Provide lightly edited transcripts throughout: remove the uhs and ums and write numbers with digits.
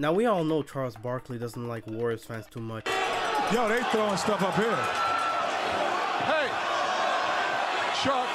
Now we all know Charles Barkley doesn't like Warriors fans too much. Yo, they throwing stuff up here. Hey, Chuck.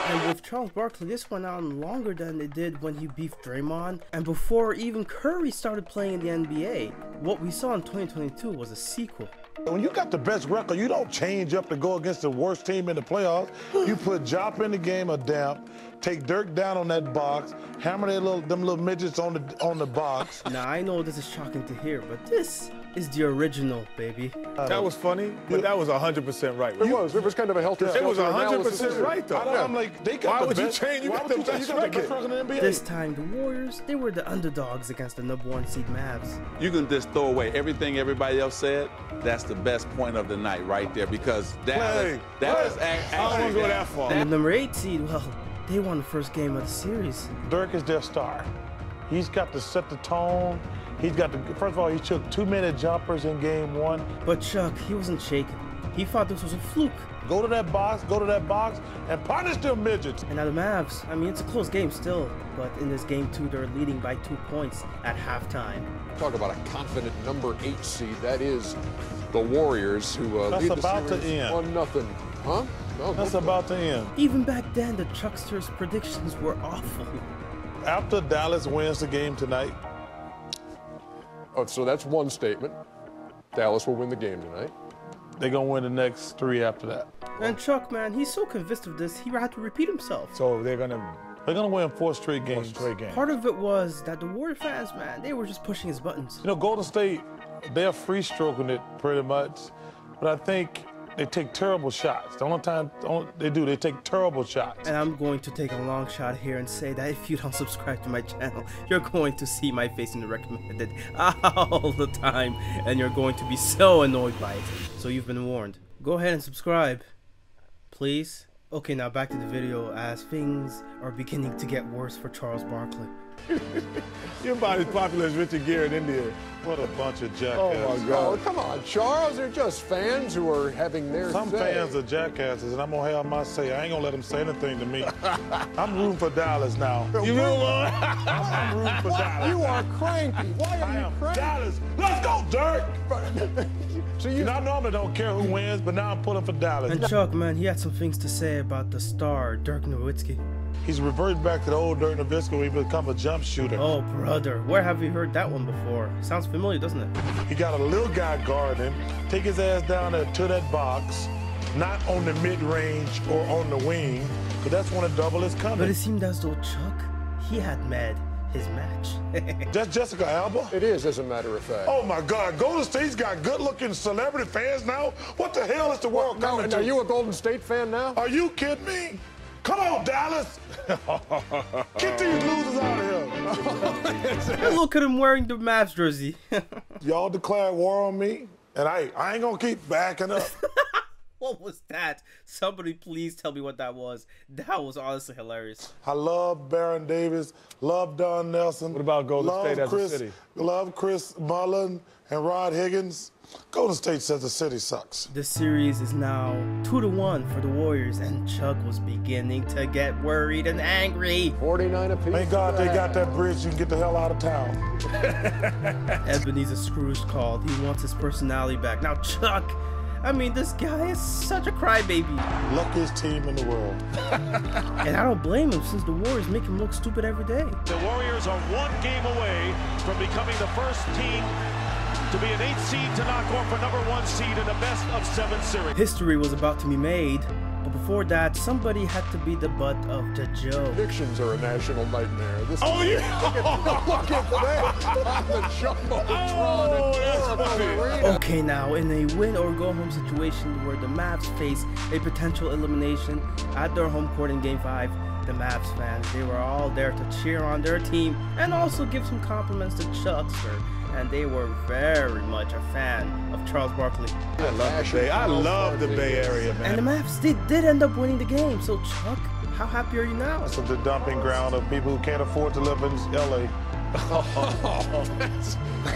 And with Charles Barkley, this went on longer than it did when he beefed Draymond, and before even Curry started playing in the NBA. What we saw in 2022 was a sequel. When you got the best record, you don't change up to go against the worst team in the playoffs. You put Jop in the game of damp, take Dirk down on that box, hammer them little midgets on the box. Now I know this is shocking to hear, but this is the original, baby. That was funny, but that was 100% right. It was kind of a helter It was skelter 100% right, though. I'm like, they got Why the would best. you change? You Why got would the you change? best You got the best record. record in the NBA. This time, the Warriors, they were the underdogs against the #1 seed Mavs. You can just throw away everything everybody else said. That's the best point of the night right there, because that is I don't want to go that far. And the #8 seed, well, they won the first game of the series. Dirk is their star. He's got to set the tone. He's got to, first of all, he took 2-minute jumpers in game 1. But Chuck, he wasn't shaken. He thought this was a fluke. Go to that box, and punish them midgets. And now the Mavs, I mean, it's a close game still, but in this game 2, they're leading by 2 points at halftime. Talk about a confident #8 seed. That is the Warriors, who That's lead the about to series end. 1-0. Huh? No, That's about to end. Even back then, the Chucksters' predictions were awful. After Dallas wins the game tonight, Oh, so that's one statement. Dallas will win the game tonight. they're going to win the next 3 after that. And Chuck, man, he's so convinced of this, he had to repeat himself. So they're going to They're going to win 4 straight games. Part of it was that the Warrior fans, man, they were just pushing his buttons. You know, Golden State, they're free stroking it pretty much, but I think they take terrible shots. The only time they do, they take terrible shots. And I'm going to take a long shot here and say that if you don't subscribe to my channel, you're going to see my face in the recommended all the time, and you're going to be so annoyed by it. So you've been warned. Go ahead and subscribe, please. Okay, now back to the video, as things are beginning to get worse for Charles Barkley. You're about as popular as Richard Gere in India. What a bunch of jackasses. Oh, my God. Oh, come on, Charles. They're just fans who are having their Some say. fans are jackasses, and I'm going to have my say. I ain't going to let them say anything to me. I'm rooting for Dallas now. You I'm rooting for Dallas. You are cranky. Why are you cranky? Dallas. Let's go, Dirk. So you I normally don't care who wins, but now I'm pulling for Dallas. And Chuck, man, he had some things to say about the star, Dirk Nowitzki. He's reverted back to the old Dirk Nowitzki when he become a jump shooter. Oh, brother, where have you heard that one before? Sounds familiar, doesn't it? He got a little guy guarding him, take his ass down there to that box, not on the mid-range or on the wing, because that's when a double is coming. But it seemed as though Chuck, he had met his match. That's Jessica Alba? It is, as a matter of fact. Oh, my God. Golden State's got good-looking celebrity fans now? What the hell is the world coming to? Are you a Golden State fan now? Are you kidding me? Come on, Dallas. Get these losers out of here. And look at him wearing the Mavs jersey. Y'all declared war on me, and I ain't going to keep backing up. What was that? Somebody please tell me what that was. That was honestly hilarious. I love Baron Davis, love Don Nelson. What about Golden State as a city? Love Chris Mullin and Rod Higgins. Golden State says the city sucks. The series is now 2-1 for the Warriors, and Chuck was beginning to get worried and angry. 49 apiece. Thank God they got that bridge. You can get the hell out of town. Ebenezer Scrooge called. He wants his personality back. Now, Chuck, I mean, this guy is such a crybaby. Luckiest team in the world. And I don't blame him, since the Warriors make him look stupid every day. The Warriors are 1 game away from becoming the first team to be an 8th seed to knock off a #1 seed in the best of 7 series. History was about to be made, but before that, somebody had to be the butt of the joke. Predictions are a national nightmare. This Oh, yeah. Look at that. The jumbotron. Okay, now in a win or go home situation where the Mavs face a potential elimination at their home court in Game 5, the Mavs fans, they were all there to cheer on their team and also give some compliments to Chuckster. And they were very much a fan of Charles Barkley. I love the Bay Area, man. And the Mavs, they did end up winning the game. So Chuck, how happy are you now? It's the dumping ground of people who can't afford to live in L.A. You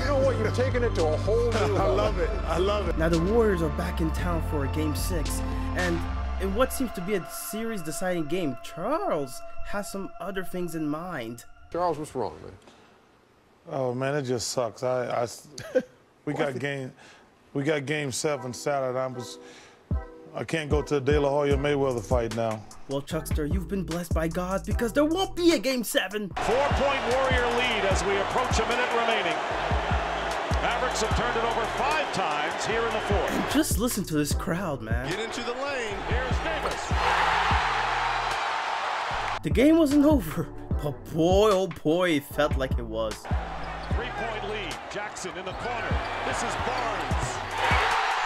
know what? You're taking it to a whole new level. I love it. I love it. Now the Warriors are back in town for a Game 6. And in what seems to be a series-deciding game, Charles has some other things in mind. Charles, what's wrong, man? Oh man, it just sucks. We got game 7 Saturday. I can't go to the De La Hoya Mayweather fight now. Well, Chuckster, you've been blessed by God because there won't be a Game 7. 4-point Warrior lead as we approach a minute remaining. Mavericks have turned it over 5 times here in the fourth. And just listen to this crowd, man. Get into the lane. Here's Davis. The game wasn't over, but boy, oh boy, it felt like it was. 3-point lead. Jackson in the corner. This is Barnes.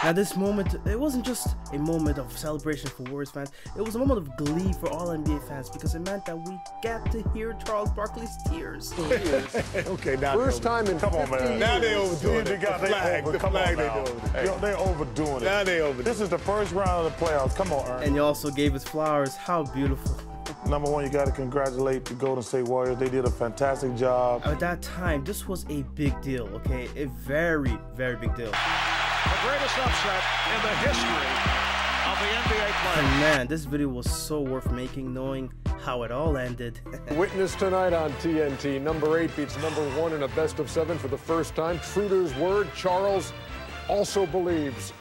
Now this moment, it wasn't just a moment of celebration for Warriors fans, it was a moment of glee for all NBA fans because it meant that we got to hear Charles Barkley's tears. Okay, now First time in Come on, man. Now they overdoing it. The flag they doing. They're overdoing it. Now they overdoing it. This is the first round of the playoffs. Come on, Ern. And you also gave us flowers, how beautiful. Number one, you got to congratulate the Golden State Warriors. They did a fantastic job. At that time, this was a big deal, okay? A very, very big deal. The greatest upset in the history of the NBA And playoffs. man, this video was so worth making, knowing how it all ended. Witness tonight on TNT. Number 8 beats number 1 in a best of 7 for the first time. True to his word, Charles also believes